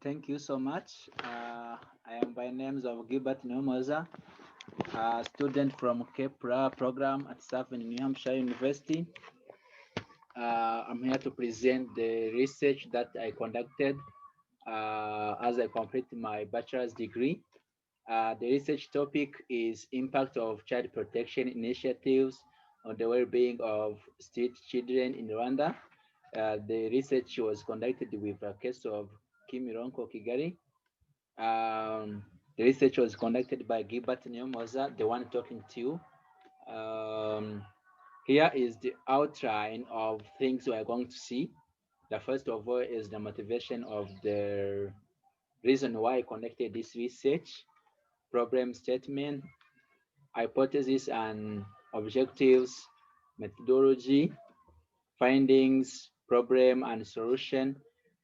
Thank you so much. I am by names of Gilbert Nomoza, a student from KEPRA program at Southern New Hampshire University. I'm here to present the research that I conducted as I complete my bachelor's degree. The research topic is impact of child protection initiatives on the well-being of street children in Rwanda. The research was conducted with a case of Kimironko Kigali. The research was conducted by Gilbert Nyomoza, the one talking to you. Um, Here is the outline of things we are going to see. The first of all is the motivation of the reason why I conducted this research, problem statement, hypothesis and objectives, methodology, findings, problem and solution,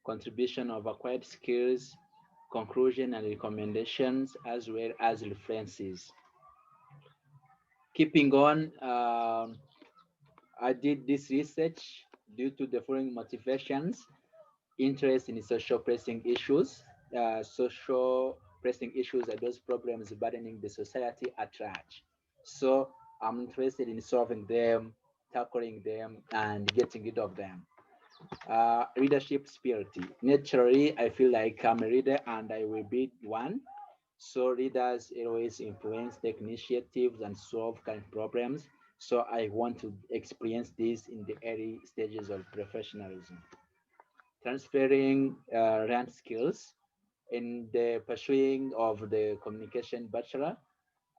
contribution of acquired skills, conclusion and recommendations, as well as references. Keeping on, I did this research due to the following motivations: interest in social pressing issues. Social pressing issues are those problems burdening the society at large. So I'm interested in solving them, tackling them, and getting rid of them. Leadership spirit. Naturally, I feel like I'm a leader and I will be one. So leaders always influence, take initiatives, and solve current problems. So I want to experience this in the early stages of professionalism. Transferring learned skills in the pursuing of the communication bachelor.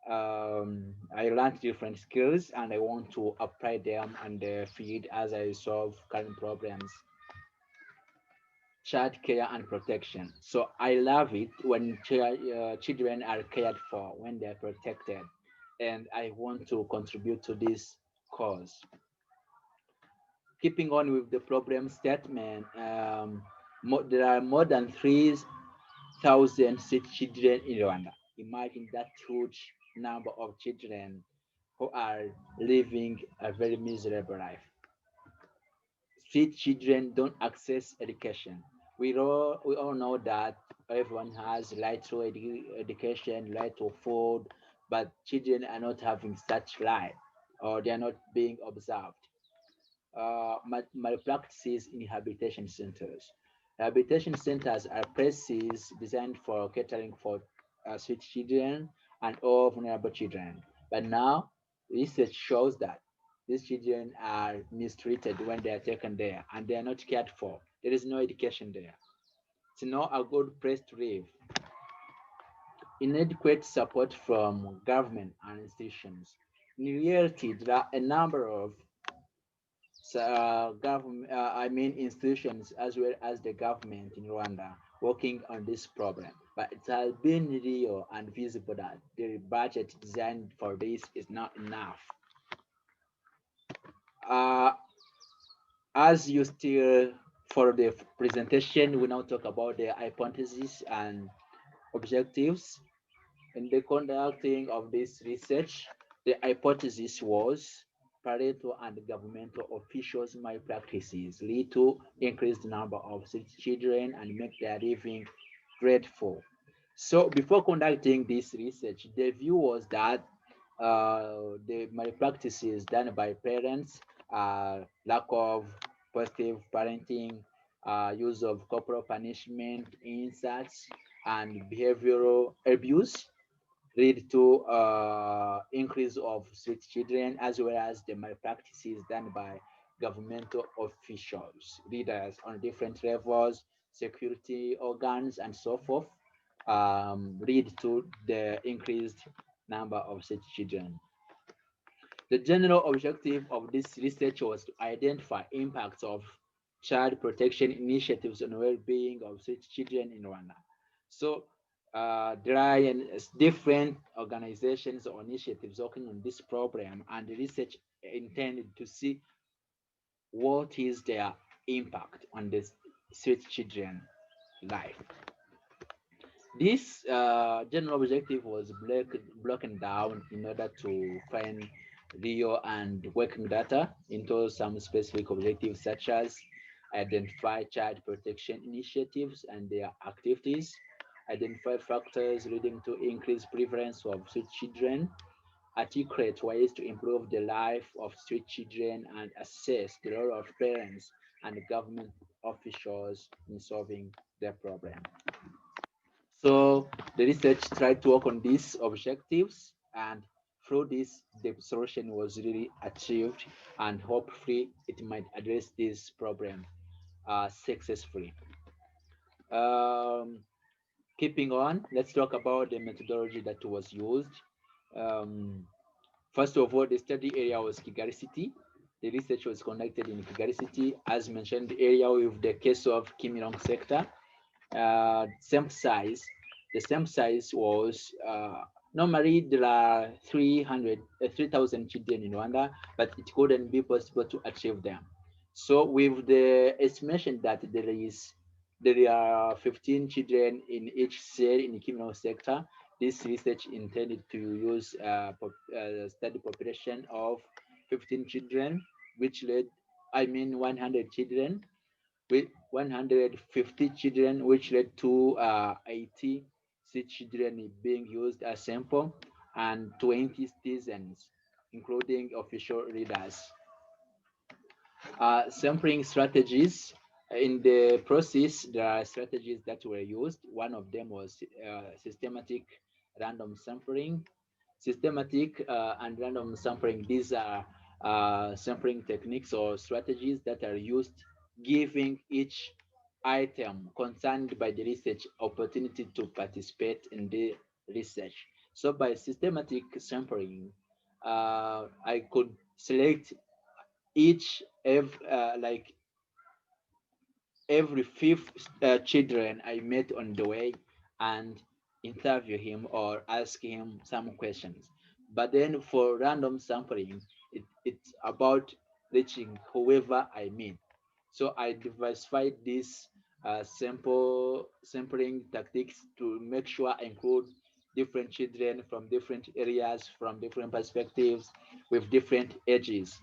I learned different skills and I want to apply them in the field as I solve current problems. Child care and protection. So I love it when children are cared for, when they're protected, and I want to contribute to this cause. Keeping on with the problem statement, there are more than 3,000 sick children in Rwanda. Imagine that huge number of children who are living a very miserable life. Street children don't access education. We all know that everyone has right to education, right to food, but children are not having such right, or they are not being observed. Malpractices in rehabilitation centers. Rehabilitation centers are places designed for catering for street children and all vulnerable children. But now, research shows that these children are mistreated when they are taken there and they are not cared for. There is no education there. It's not a good place to live. Inadequate support from government and institutions. In reality, there are a number of government, I mean institutions as well as the government in Rwanda working on this problem. But it has been real and visible that the budget designed for this is not enough. Uh, as you still for the presentation, we now talk about the hypotheses and objectives. In the conducting of this research, the hypothesis was parental and governmental officials' malpractices lead to increased number of sick children and make their living dreadful. So before conducting this research, the view was that the malpractices done by parents, lack of positive parenting, use of corporal punishment, insults, and behavioral abuse lead to increase of street children as well as the malpractices done by governmental officials, leaders on different levels, security organs, and so forth, lead to the increased number of such children. The general objective of this research was to identify impacts of child protection initiatives on well-being of such children in Rwanda. So there are different organizations or initiatives working on this program, and the research intended to see what is their impact on the street children life. This general objective was broken down in order to find real and working data into some specific objectives, such as identify child protection initiatives and their activities, identify factors leading to increased prevalence of street children, articulate ways to improve the life of street children, and assess the role of parents and government officials in solving their problem. So the research tried to work on these objectives, and through this, the solution was really achieved, and hopefully it might address this problem successfully. Um, Keeping on, let's talk about the methodology that was used. Um, First of all, the study area was Kigali City. The research was conducted in Kigali City, as mentioned, the area with the case of Kimilong sector. Same size. The same size was normally there are 3,000 children in Rwanda, but it couldn't be possible to achieve them. So with the estimation that there are 15 children in each cell in the criminal sector, this research intended to use study population of 15 children, which led, I mean 100 children, with 150 children, which led to 80 children being used as sample, and 20 citizens, including official leaders. Sampling strategies. In the process, there are strategies that were used. One of them was systematic random sampling. Systematic and random sampling, these are sampling techniques or strategies that are used giving each item concerned by the research opportunity to participate in the research. So by systematic sampling, I could select like every fifth children I met on the way and interview him or ask him some questions. But then for random sampling, it's about reaching whoever I meet. So I diversified these sampling tactics to make sure I include different children from different areas, from different perspectives, with different ages.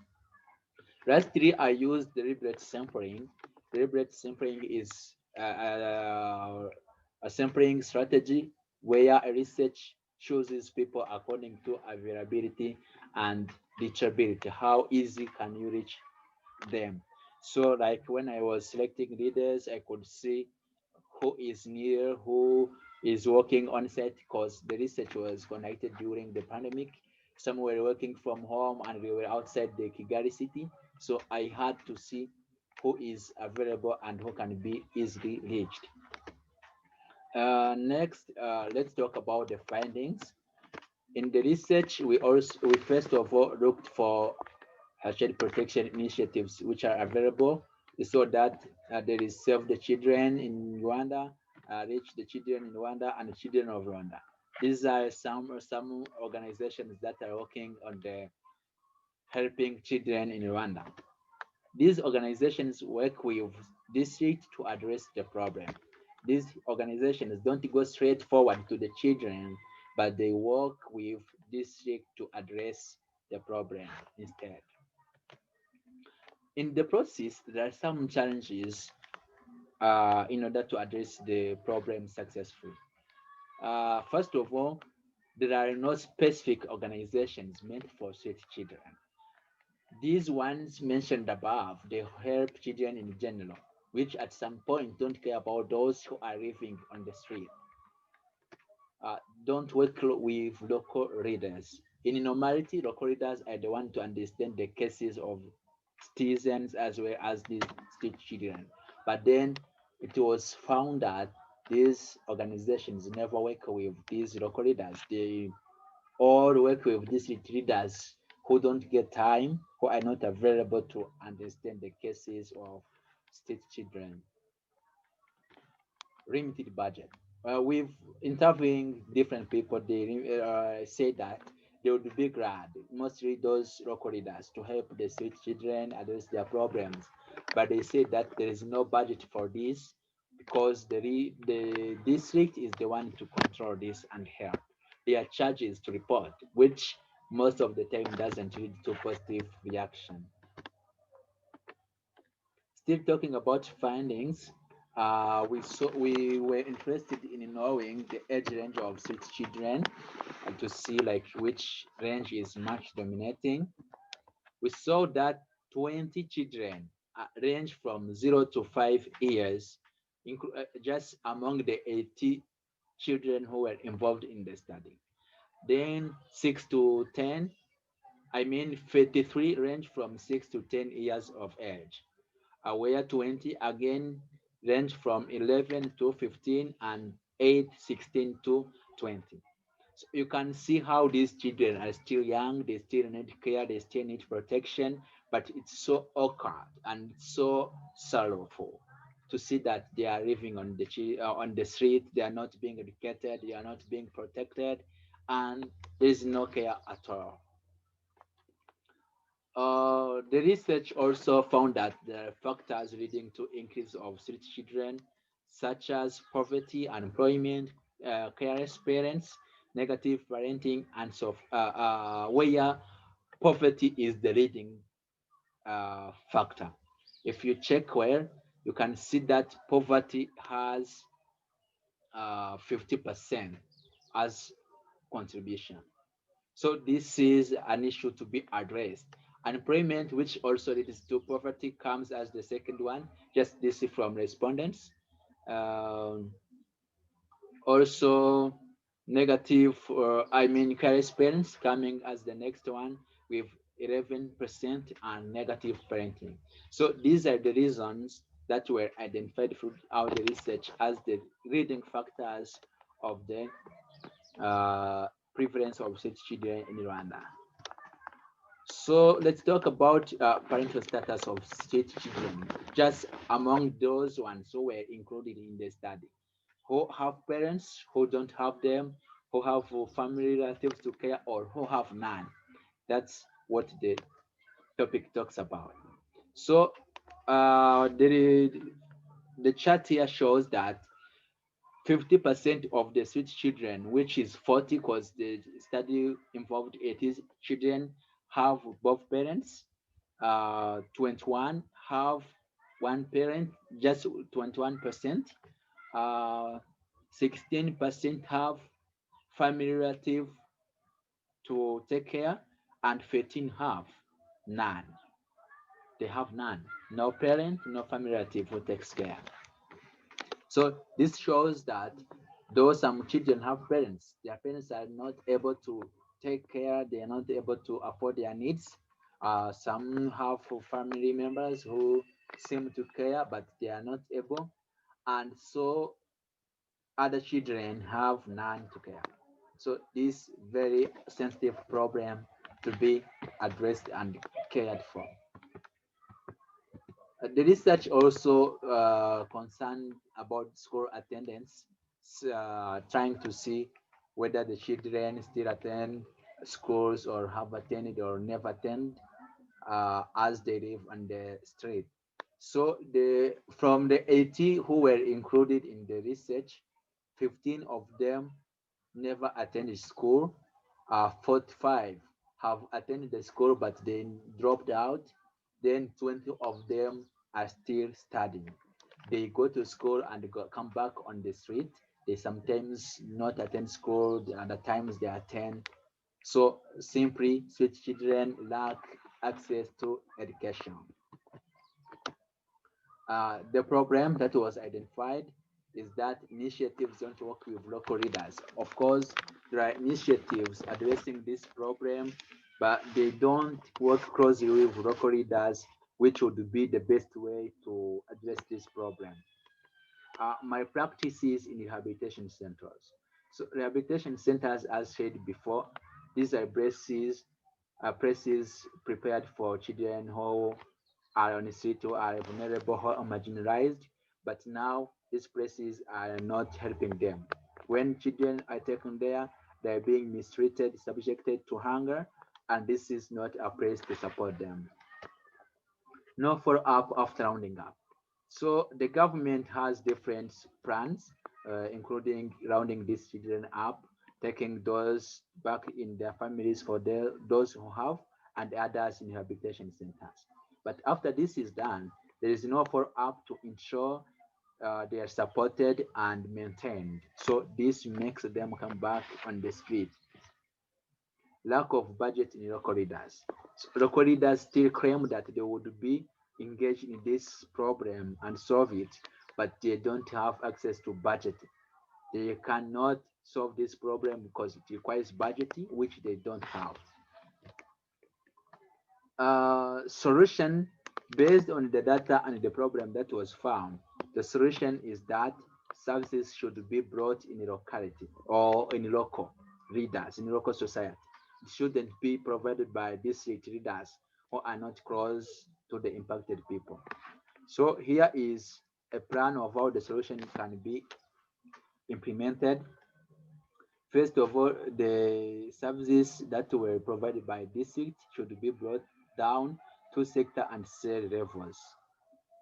Lastly, I use deliberate sampling. Deliberate sampling is a sampling strategy where a research chooses people according to availability and reachability. How easy can you reach them? So, like when I was selecting leaders, I could see who is near, who is working on site, because the research was conducted during the pandemic. Some were working from home and we were outside the Kigali city. So I had to see who is available and who can be easily reached. Next, let's talk about the findings. In the research, we first of all looked for child protection initiatives which are available so that there is Save the Children in Rwanda, Reach the Children in Rwanda, and the Children of Rwanda. These are some organizations that are working on the helping children in Rwanda. These organizations work with district to address the problem. These organizations don't go straight forward to the children, but they work with district to address the problem instead. In the process, there are some challenges in order to address the problem successfully. First of all, there are no specific organizations meant for street children. These ones mentioned above, they help children in general, which at some point don't care about those who are living on the street. Don't work with local readers. In normality, local readers are the one to understand the cases of citizens as well as the street children. But then it was found that these organizations never work with these local readers. They all work with district leaders who don't get time, who are not available to understand the cases of street children. Limited budget. With interviewing different people, they say that they would be glad, mostly those local leaders, to help the street children address their problems. But they say that there is no budget for this because the district is the one to control this and help. Their charge is to report, which most of the time doesn't lead to positive reaction. Still talking about findings, we were interested in knowing the age range of street children and to see like which range is much dominating. We saw that 20 children range from 0 to 5 years, just among the 80 children who were involved in the study. Then 6 to 10, I mean 53 range from 6 to 10 years of age. Where 20 again range from 11 to 15 and 8, 16 to 20. So you can see how these children are still young, they still need care, they still need protection, but it's so awkward and so sorrowful to see that they are living on the street, they are not being educated, they are not being protected, and there is no care at all. The research also found that there are factors leading to increase of street children, such as poverty, unemployment, careless parents, negative parenting, and so where poverty is the leading factor. If you check where, you can see that poverty has 50% as contribution. So this is an issue to be addressed. Unemployment, which also leads to poverty, comes as the second one. Just this is from respondents. Um, Also, negative, I mean, careers parents coming as the next one with 11% and negative parenting. So these are the reasons that were identified throughout the research as the leading factors of the prevalence of such children in Rwanda. So let's talk about parental status of state children, just among those ones who were included in the study, who have parents, who don't have them, who have family relatives to care, or who have none. That's what the topic talks about. So the chart here shows that 50% of the street children, which is 40 because the study involved 80 children, have both parents. 21 have one parent, just 21%. 16% have family relative to take care, and 13 have none. They have none. No parent, no family relative who takes care. So this shows that though some children have parents, their parents are not able to take care, they are not able to afford their needs. Some have family members who seem to care, but they are not able. And so other children have none to care. So this very sensitive problem to be addressed and cared for. The research also concerned about school attendance, trying to see whether the children still attend schools or have attended or never attend as they live on the street. So from the 80 who were included in the research, 15 of them never attended school. 45 have attended the school but they dropped out. Then 20 of them are still studying. They go to school and come back on the street. They sometimes not attend school, the other times they attend. So simply, street children lack access to education. The problem that was identified is that initiatives don't work with local leaders. Of course, there are initiatives addressing this problem, but they don't work closely with local leaders, which would be the best way to address this problem. My practices in rehabilitation centers. So rehabilitation centers, as said before, these are places prepared for children who are on the street who are vulnerable or marginalized, but now these places are not helping them. When children are taken there, they're being mistreated, subjected to hunger, and this is not a place to support them. No follow up after rounding up. So the government has different plans, including rounding these children up, taking those back in their families for those who have, and others in rehabilitation centers. But after this is done, There is no follow-up to ensure they are supported and maintained. So this makes them come back on the street. Lack of budget in local leaders. So local leaders still claim that they would be engaged in this problem and solve it, but they don't have access to budget. They cannot solve this problem because it requires budgeting, which they don't have. Solution based on the data and the problem that was found. The solution is that services should be brought in locality or in local leaders, in local society. It shouldn't be provided by district leaders who are not close to the impacted people. So here is a plan of how the solution can be implemented. First of all, the services that were provided by district should be brought down to sector and cell levels.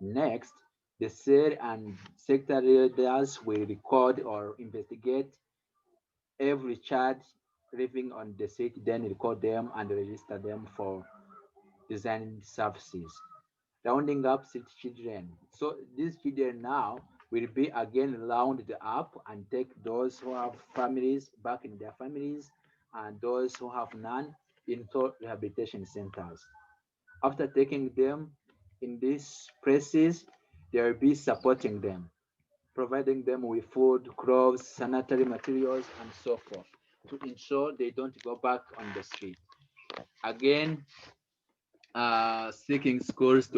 Next, the cell and sector leaders will record or investigate every child living on the street, then record them and register them for design services. Rounding up street children. So these children now will be again rounded up and take those who have families back in their families and those who have none into rehabilitation centers. After taking them in these places, they will be supporting them, providing them with food, clothes, sanitary materials, and so forth to ensure they don't go back on the street. Again, seeking schools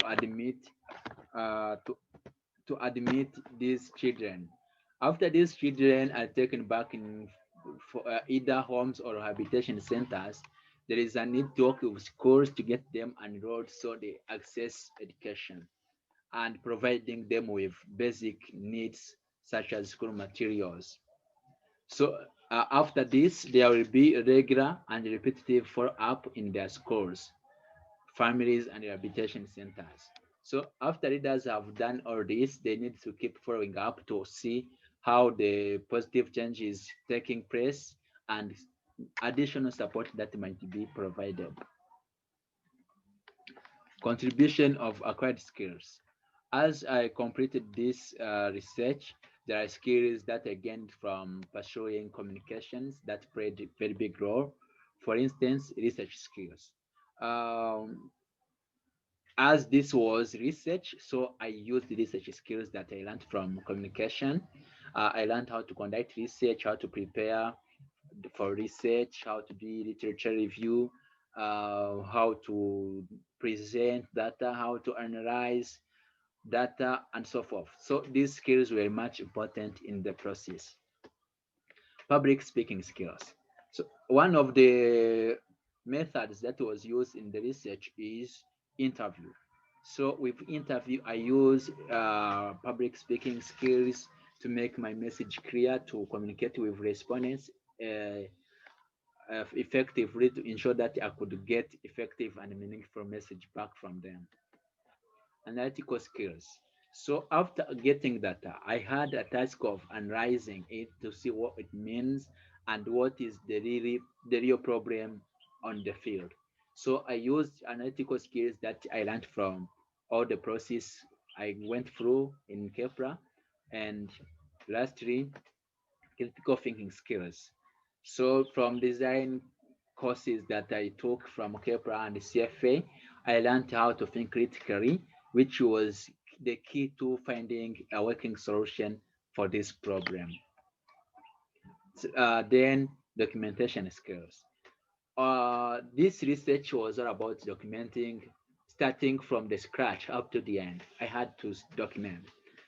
uh, to, to admit these children. After these children are taken back in for, either homes or rehabilitation centers, there is a need to work with schools to get them enrolled so they access education and providing them with basic needs such as school materials. So after this, there will be regular and repetitive follow-up in their schools, families, and rehabilitation centers. So after leaders have done all this, they need to keep following up to see how the positive change is taking place and additional support that might be provided. Contribution of acquired skills. As I completed this research, there are skills that I gained from pursuing communications that played a very big role. For instance, research skills. Um, as this was research, so I used the research skills that I learned from communication. I learned how to conduct research, how to prepare for research, how to do literature review, how to present data, how to analyze data, and so forth. So these skills were much important in the process. Public speaking skills. So one of the methods that was used in the research is interview. So with interview, I use public speaking skills to make my message clear, to communicate with respondents uh, effectively, to ensure that I could get effective and meaningful message back from them. Analytical skills. So after getting data, I had a task of analyzing it to see what it means and what is the real problem on the field. So I used analytical skills that I learned from all the process I went through in Kepra, and lastly, critical thinking skills. So from design courses that I took from Kepra and CFA, I learned how to think critically, which was the key to finding a working solution for this problem. Then documentation skills. This research was all about documenting, starting from the scratch up to the end. I had to document.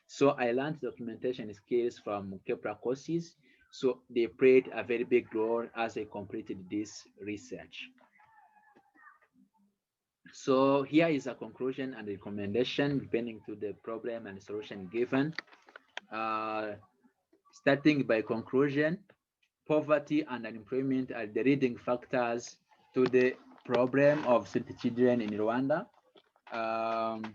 So I learned documentation skills from Kepra courses. So they played a very big role as I completed this research. So here is a conclusion and recommendation depending to the problem and solution given. Uh, Starting by conclusion, poverty and unemployment are the leading factors to the problem of street children in Rwanda. Um,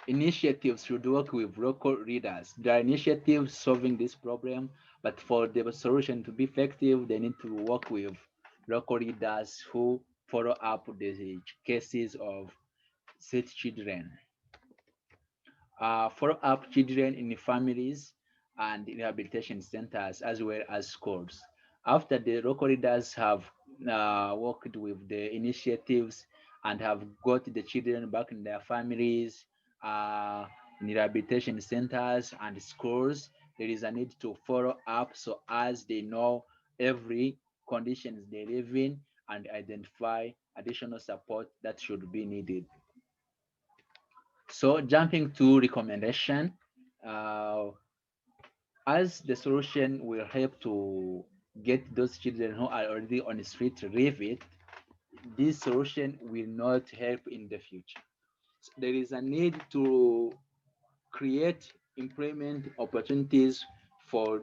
Initiatives should work with local leaders. There are initiatives solving this problem, but for the solution to be effective, they need to work with local leaders who follow up the cases of Street Children, follow up children in families and rehabilitation centers as well as schools. After the local leaders have worked with the initiatives and have got the children back in their families, uh, in rehabilitation centers and schools, there is a need to follow up so as they know every conditions they live in and identify additional support that should be needed. So jumping to recommendation, uh, as the solution will help to get those children who are already on the street to leave it, this solution will not help in the future. So there is a need to create employment opportunities for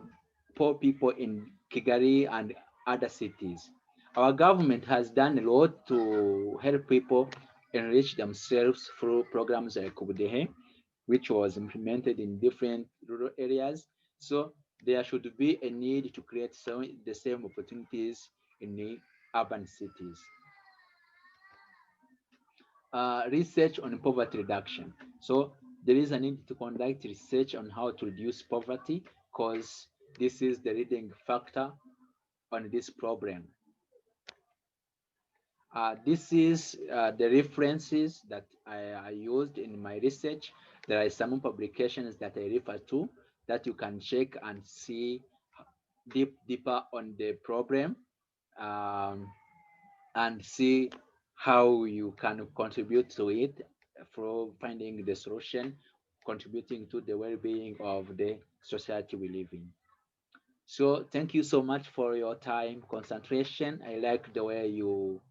poor people in Kigali and other cities. Our government has done a lot to help people enrich themselves through programs like Kubudehe, which was implemented in different rural areas. So there should be a need to create the same opportunities in the urban cities. Research on poverty reduction. So there is a need to conduct research on how to reduce poverty because this is the leading factor on this problem. This is the references that I used in my research. There are some publications that I refer to that you can check and see deeper on the problem, um, and see how you can contribute to it for finding the solution, contributing to the well-being of the society we live in. So thank you so much for your time concentration. I like the way you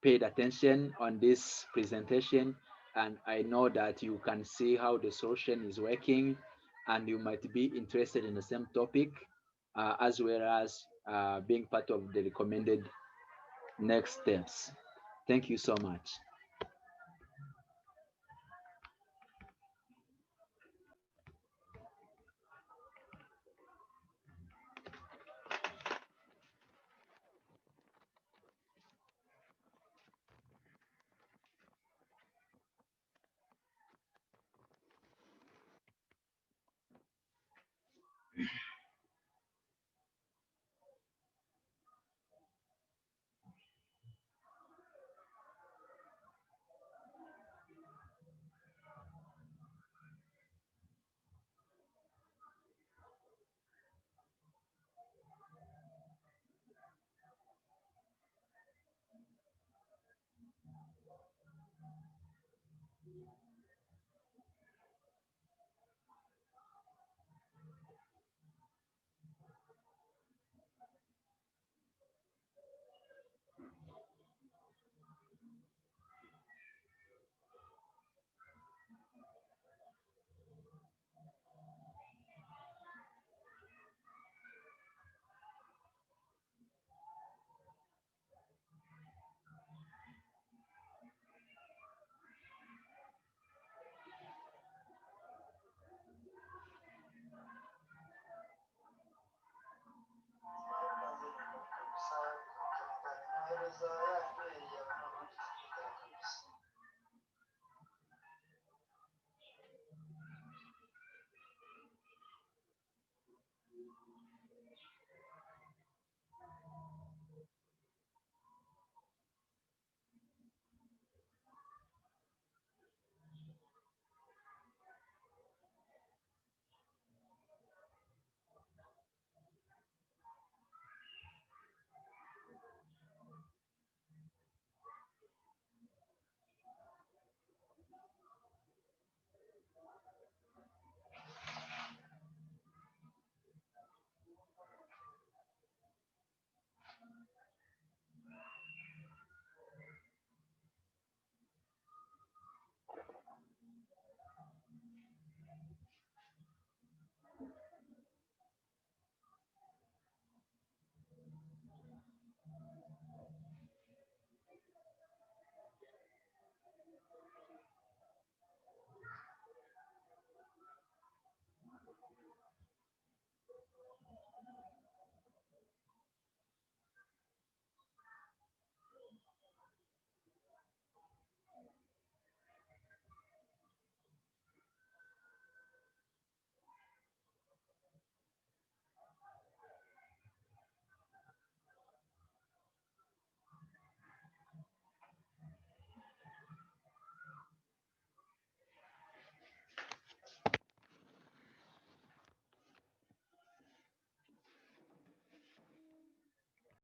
paid attention on this presentation, and I know that you can see how the solution is working, and you might be interested in the same topic, as well as being part of the recommended next steps. Thank you so much.